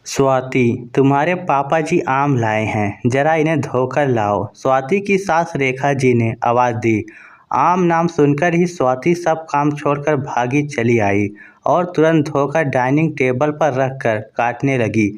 स्वाति, तुम्हारे पापा जी आम लाए हैं, जरा इन्हें धोकर लाओ। स्वाति की सास रेखा जी ने आवाज़ दी। आम नाम सुनकर ही स्वाति सब काम छोड़कर भागी चली आई और तुरंत धोकर डाइनिंग टेबल पर रखकर काटने लगी।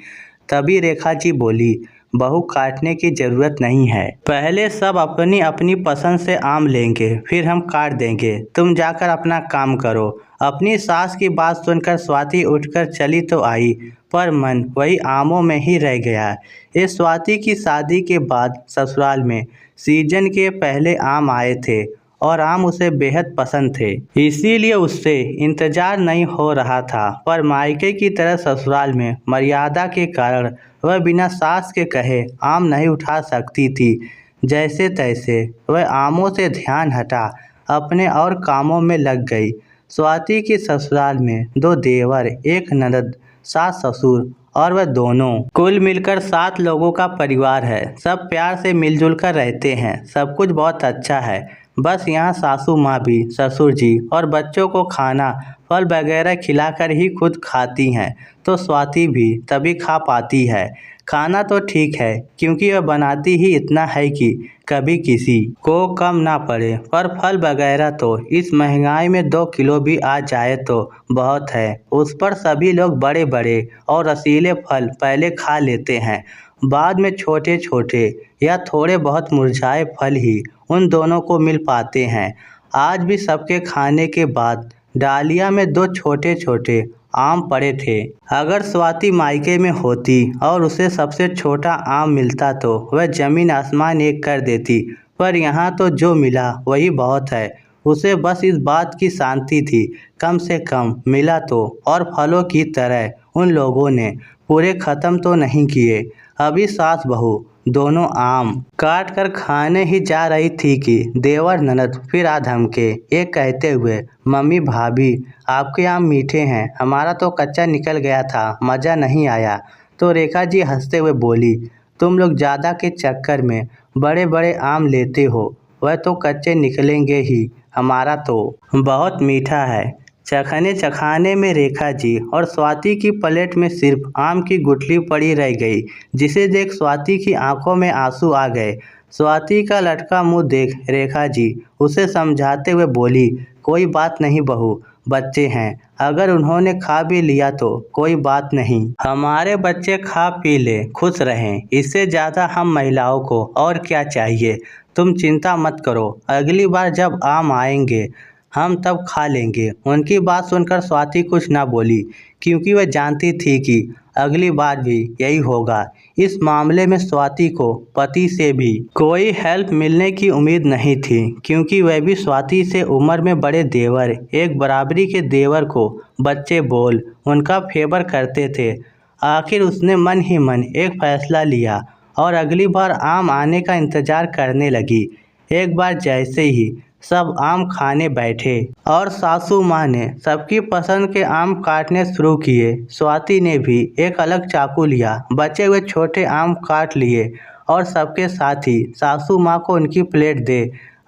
तभी रेखा जी बोली, बहू काटने की ज़रूरत नहीं है, पहले सब अपनी अपनी पसंद से आम लेंगे, फिर हम काट देंगे। तुम जाकर अपना काम करो। अपनी सास की बात सुनकर स्वाति उठकर चली तो आई, पर मन वही आमों में ही रह गया। इस स्वाति की शादी के बाद ससुराल में सीजन के पहले आम आए थे और आम उसे बेहद पसंद थे, इसीलिए उससे इंतजार नहीं हो रहा था। पर मायके की तरह ससुराल में मर्यादा के कारण वह बिना सास के कहे आम नहीं उठा सकती थी। जैसे तैसे वह आमों से ध्यान हटा अपने और कामों में लग गई। स्वाति के ससुराल में 2 देवर, 1 ननद, सास ससुर और वह दोनों, कुल मिलकर 7 लोगों का परिवार है। सब प्यार से मिलजुल कर रहते हैं, सब कुछ बहुत अच्छा है। बस यहाँ सासू माँ भी ससुर जी और बच्चों को खाना फल वगैरह खिलाकर ही खुद खाती हैं, तो स्वाति भी तभी खा पाती है। खाना तो ठीक है क्योंकि वह बनाती ही इतना है कि कभी किसी को कम ना पड़े, पर फल वगैरह तो इस महंगाई में 2 किलो भी आ जाए तो बहुत है। उस पर सभी लोग बड़े बड़े और रसीले फल पहले खा लेते हैं, बाद में छोटे छोटे या थोड़े बहुत मुरझाए फल ही उन दोनों को मिल पाते हैं। आज भी सबके खाने के बाद डालिया में 2 छोटे छोटे आम पड़े थे। अगर स्वाति मायके में होती और उसे सबसे छोटा आम मिलता तो वह जमीन आसमान एक कर देती, पर यहाँ तो जो मिला वही बहुत है। उसे बस इस बात की शांति थी, कम से कम मिला तो, और फलों की तरह उन लोगों ने पूरे ख़त्म तो नहीं किए। अभी सास बहू दोनों आम काट कर खाने ही जा रही थी कि देवर ननद फिर आ धमके, एक कहते हुए, मम्मी भाभी आपके आम मीठे हैं, हमारा तो कच्चा निकल गया था, मज़ा नहीं आया। तो रेखा जी हंसते हुए बोली, तुम लोग ज़्यादा के चक्कर में बड़े बड़े आम लेते हो, वह तो कच्चे निकलेंगे ही, हमारा तो बहुत मीठा है। चखने चखाने में रेखा जी और स्वाति की प्लेट में सिर्फ आम की गुठली पड़ी रह गई, जिसे देख स्वाति की आंखों में आंसू आ गए। स्वाति का लटका मुंह देख रेखा जी उसे समझाते हुए बोली, कोई बात नहीं बहू, बच्चे हैं, अगर उन्होंने खा भी लिया तो कोई बात नहीं, हमारे बच्चे खा पी ले, खुश रहें, इससे ज़्यादा हम महिलाओं को और क्या चाहिए। तुम चिंता मत करो, अगली बार जब आम आएंगे हम तब खा लेंगे। उनकी बात सुनकर स्वाति कुछ ना बोली, क्योंकि वह जानती थी कि अगली बार भी यही होगा। इस मामले में स्वाति को पति से भी कोई हेल्प मिलने की उम्मीद नहीं थी, क्योंकि वह भी स्वाति से उम्र में बड़े देवर, एक बराबरी के देवर को बच्चे बोल उनका फेवर करते थे। आखिर उसने मन ही मन एक फैसला लिया और अगली बार आम आने का इंतजार करने लगी। एक बार जैसे ही सब आम खाने बैठे और सासू माँ ने सबकी पसंद के आम काटने शुरू किए, स्वाति ने भी एक अलग चाकू लिया, बचे हुए छोटे आम काट लिए और सबके साथ ही सासू माँ को उनकी प्लेट दे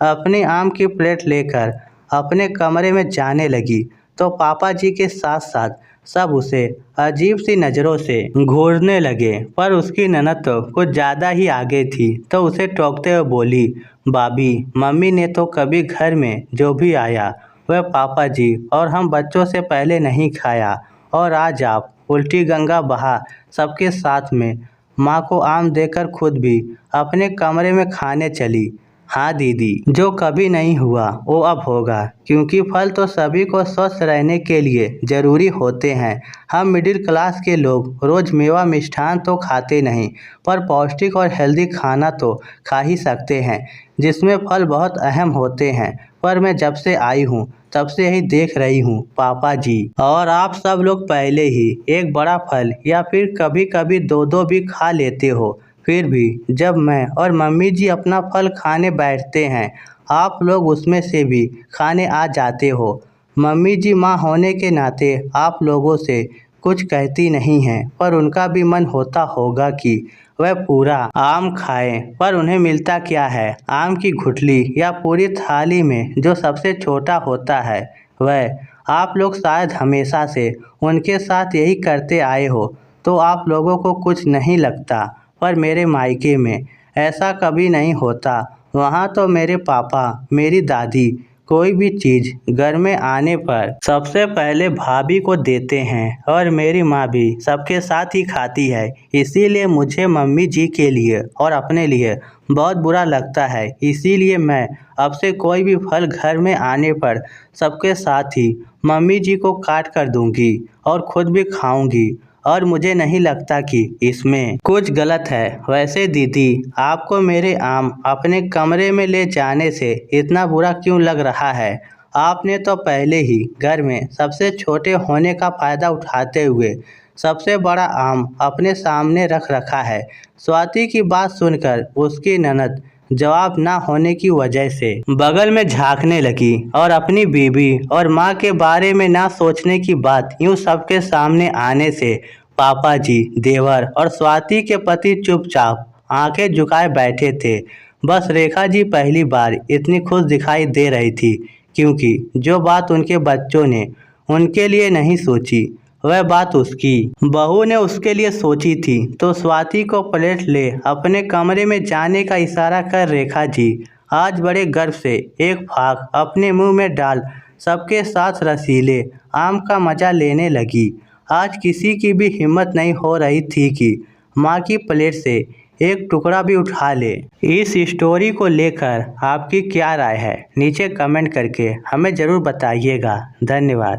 अपनी आम की प्लेट लेकर अपने कमरे में जाने लगी, तो पापा जी के साथ साथ सब उसे अजीब सी नज़रों से घूरने लगे। पर उसकी ननद तो कुछ ज़्यादा ही आगे थी, तो उसे टोकते हुए बोली, भाभी मम्मी ने तो कभी घर में जो भी आया वह पापा जी और हम बच्चों से पहले नहीं खाया, और आज आप उल्टी गंगा बहा सबके साथ में माँ को आम देकर खुद भी अपने कमरे में खाने चली। हाँ दीदी, जो कभी नहीं हुआ वो अब होगा, क्योंकि फल तो सभी को स्वस्थ रहने के लिए ज़रूरी होते हैं। हम मिडिल क्लास के लोग रोज़ मेवा मिष्ठान तो खाते नहीं, पर पौष्टिक और हेल्दी खाना तो खा ही सकते हैं, जिसमें फल बहुत अहम होते हैं। पर मैं जब से आई हूँ तब से यही देख रही हूँ पापा जी और आप सब लोग पहले ही एक बड़ा फल या फिर कभी कभी 2-2 भी खा लेते हो, फिर भी जब मैं और मम्मी जी अपना फल खाने बैठते हैं आप लोग उसमें से भी खाने आ जाते हो। मम्मी जी माँ होने के नाते आप लोगों से कुछ कहती नहीं हैं, पर उनका भी मन होता होगा कि वह पूरा आम खाएं, पर उन्हें मिलता क्या है, आम की गुठली या पूरी थाली में जो सबसे छोटा होता है वह। आप लोग शायद हमेशा से उनके साथ यही करते आए हो, तो आप लोगों को कुछ नहीं लगता, पर मेरे मायके में ऐसा कभी नहीं होता। वहाँ तो मेरे पापा, मेरी दादी कोई भी चीज़ घर में आने पर सबसे पहले भाभी को देते हैं और मेरी माँ भी सबके साथ ही खाती है। इसीलिए मुझे मम्मी जी के लिए और अपने लिए बहुत बुरा लगता है। इसीलिए मैं अब से कोई भी फल घर में आने पर सबके साथ ही मम्मी जी को काट कर दूंगी और खुद भी खाऊंगी, और मुझे नहीं लगता कि इसमें कुछ गलत है। वैसे दीदी, आपको मेरे आम अपने कमरे में ले जाने से इतना बुरा क्यों लग रहा है? आपने तो पहले ही घर में सबसे छोटे होने का फ़ायदा उठाते हुए सबसे बड़ा आम अपने सामने रख रखा है। स्वाति की बात सुनकर उसकी ननद जवाब ना होने की वजह से बगल में झांकने लगी और अपनी बीवी और माँ के बारे में ना सोचने की बात यूं सबके सामने आने से पापा जी, देवर और स्वाति के पति चुपचाप आंखें झुकाए बैठे थे। बस रेखा जी पहली बार इतनी खुश दिखाई दे रही थी, क्योंकि जो बात उनके बच्चों ने उनके लिए नहीं सोची, वह बात उसकी बहू ने उसके लिए सोची थी। तो स्वाति को प्लेट ले अपने कमरे में जाने का इशारा कर रेखा जी आज बड़े गर्व से एक फाक अपने मुंह में डाल सबके साथ रसीले आम का मजा लेने लगी। आज किसी की भी हिम्मत नहीं हो रही थी कि माँ की प्लेट से एक टुकड़ा भी उठा ले। इस स्टोरी को लेकर आपकी क्या राय है? नीचे कमेंट करके हमें ज़रूर बताइएगा। धन्यवाद।